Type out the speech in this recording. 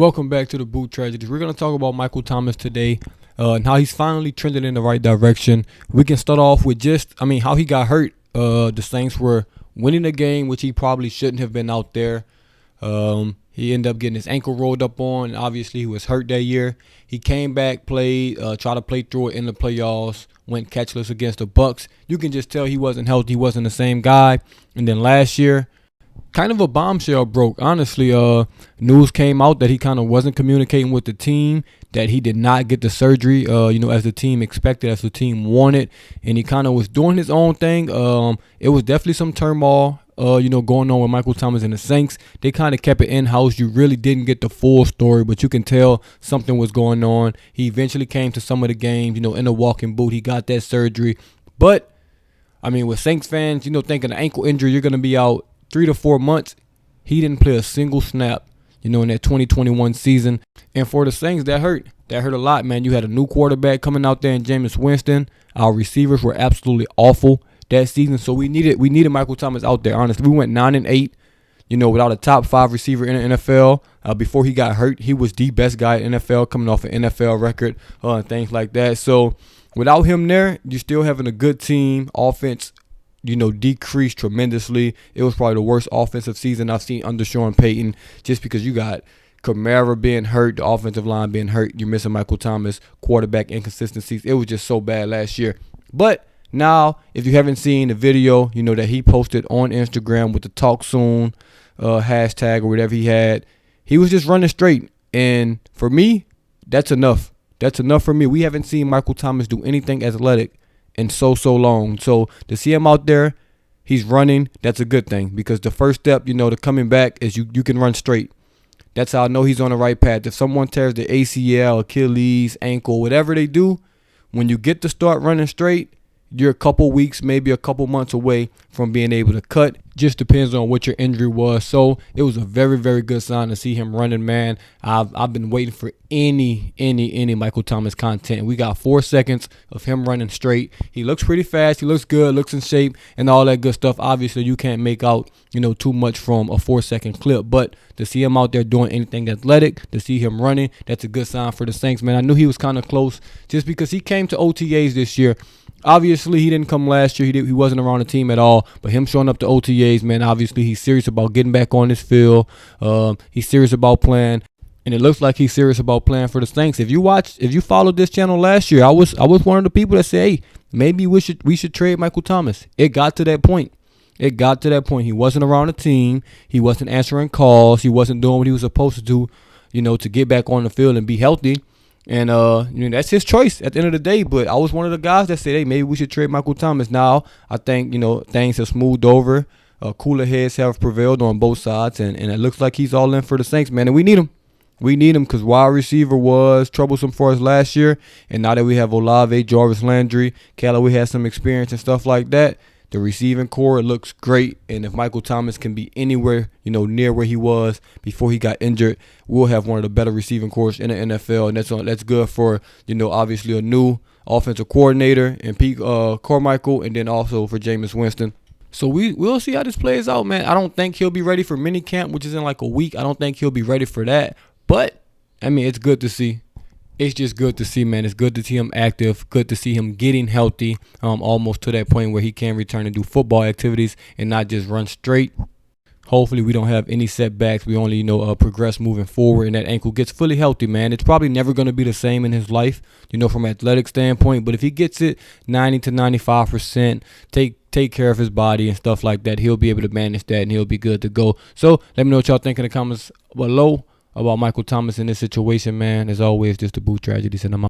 Welcome back to the Boot Tragedies. We're going to talk about Michael Thomas today and how he's finally trending in the right direction. We can start off with how he got hurt. The Saints were winning the game, which he probably shouldn't have been out there. He ended up getting his ankle rolled up on. Obviously, he was hurt that year. He came back, played, tried to play through it in the playoffs, went catchless against the Bucks. You can just tell he wasn't healthy. He wasn't the same guy. And then last year, kind of a bombshell broke. Honestly, news came out that he kind of wasn't communicating with the team, that he did not get the surgery, as the team expected, as the team wanted, and he kind of was doing his own thing. It was definitely some turmoil, going on with Michael Thomas and the Saints. They kind of kept it in-house. You really didn't get the full story, but you can tell something was going on. He eventually came to some of the games, in a walking boot. He got that surgery. But, with Saints fans, thinking an ankle injury, you're going to be out 3 to 4 months, he didn't play a single snap, in that 2021 season. And for the Saints, that hurt. That hurt a lot, man. You had a new quarterback coming out there in Jameis Winston. Our receivers were absolutely awful that season. So we needed Michael Thomas out there, honestly. We went 9-8, without a top 5 receiver in the NFL. Before he got hurt, he was the best guy in the NFL, coming off an NFL record and things like that. So without him there, you're still having a good team. Offense decreased tremendously. It was probably the worst offensive season I've seen under Sean Payton, just because you got Kamara being hurt, the offensive line being hurt. You're missing Michael Thomas, quarterback inconsistencies. It was just so bad last year. But now, if you haven't seen the video, that he posted on Instagram with the Talk Soon hashtag or whatever he had, he was just running straight. And for me, that's enough. That's enough for me. We haven't seen Michael Thomas do anything athletic in so long. So to see him out there, he's running, that's a good thing, because the first step, to coming back is you can run straight. That's how I know he's on the right path. If someone tears the ACL, Achilles, ankle, whatever they do, when you get to start running straight, you're a couple weeks, maybe a couple months away from being able to cut. Just depends on what your injury was. So it was a very, very good sign to see him running, man. I've been waiting for any Michael Thomas content. We got 4 seconds of him running straight. He looks pretty fast. He looks good, looks in shape, and all that good stuff. Obviously, you can't make out, too much from a 4-second clip. But to see him out there doing anything athletic, to see him running, that's a good sign for the Saints, man. I knew he was kind of close just because he came to OTAs this year. Obviously, he didn't come last year. He wasn't around the team at all. But him showing up to OTAs, man, obviously he's serious about getting back on this field. He's serious about playing. And it looks like he's serious about playing for the Saints. If you followed this channel last year, I was one of the people that said, hey, maybe we should trade Michael Thomas. It got to that point. He wasn't around the team. He wasn't answering calls. He wasn't doing what he was supposed to do, to get back on the field and be healthy. And that's his choice at the end of the day. But I was one of the guys that said, hey, maybe we should trade Michael Thomas. Now I think things have smoothed over. Cooler heads have prevailed on both sides, and it looks like he's all in for the Saints, man. And we need him. We need him because wide receiver was troublesome for us last year, and now that we have Olave, Jarvis Landry, Callaway has some experience and stuff like that, the receiving core looks great. And if Michael Thomas can be anywhere, near where he was before he got injured, we'll have one of the better receiving cores in the NFL. And that's good for, obviously a new offensive coordinator and Pete Carmichael, and then also for Jameis Winston. So we'll see how this plays out, man. I don't think he'll be ready for minicamp, which is in like a week. I don't think he'll be ready for that. But, it's good to see. It's just good to see, man. It's good to see him active. Good to see him getting healthy, almost to that point where he can return and do football activities and not just run straight. Hopefully we don't have any setbacks. We only, progress moving forward, and that ankle gets fully healthy, man. It's probably never going to be the same in his life, from an athletic standpoint. But if he gets it 90 to 95%, take care of his body and stuff like that, he'll be able to manage that, and he'll be good to go. So let me know what y'all think in the comments below about Michael Thomas in this situation, man. As always, just the Boot Tragedies, and I'm out.